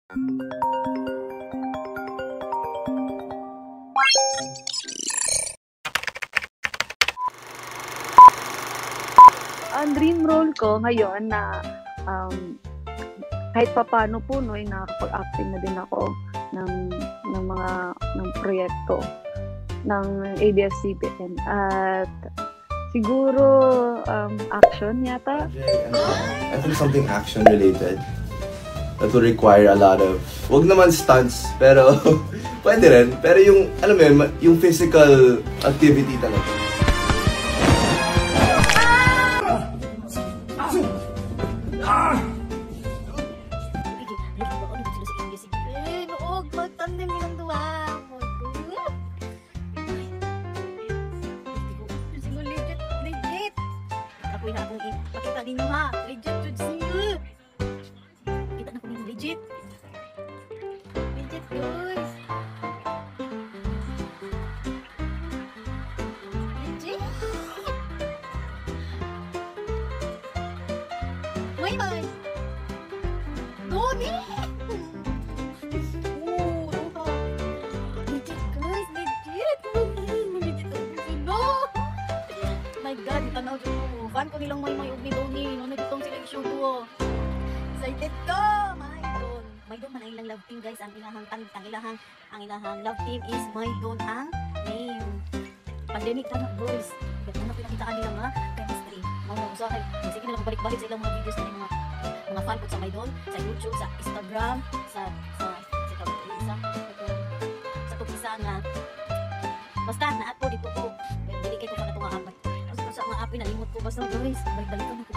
Ang dream role ko ngayon na kahit papaano po no, ay nakakapag-acting na din ako ng proyekto ng ABS-CBN at siguro action yata. I think something action related that will require a lot of, wag naman stunts, pero pwede rin, pero yung alam mo yun, yung physical activity talaga. Pakita din mo ha, legit jud siya. Kita na ko ni legit. Legit guys. Legit. May bay. Doni. Legit guys, legit. No. My God, tanaw jud ko. Fan ko nilang may ugni Doni. Ano ditong selection ko. Excited ko! Maydon. Maydon man ang ilang love team guys. Ang ilahang love team is Maydon ang name. Pandemic pa na boys. Ganda na pinakitaan nila mga chemistry. Mga usahay. Sige na lang balik-balik sa ilang mga videos na mga fan ko sa Maydon, sa YouTube, sa Instagram, sa tupisa nga. Basta na-upload dito ko. Dili kayo pa na itong apat. Sa mga api nalimot ko basta guys, balik-balikan ko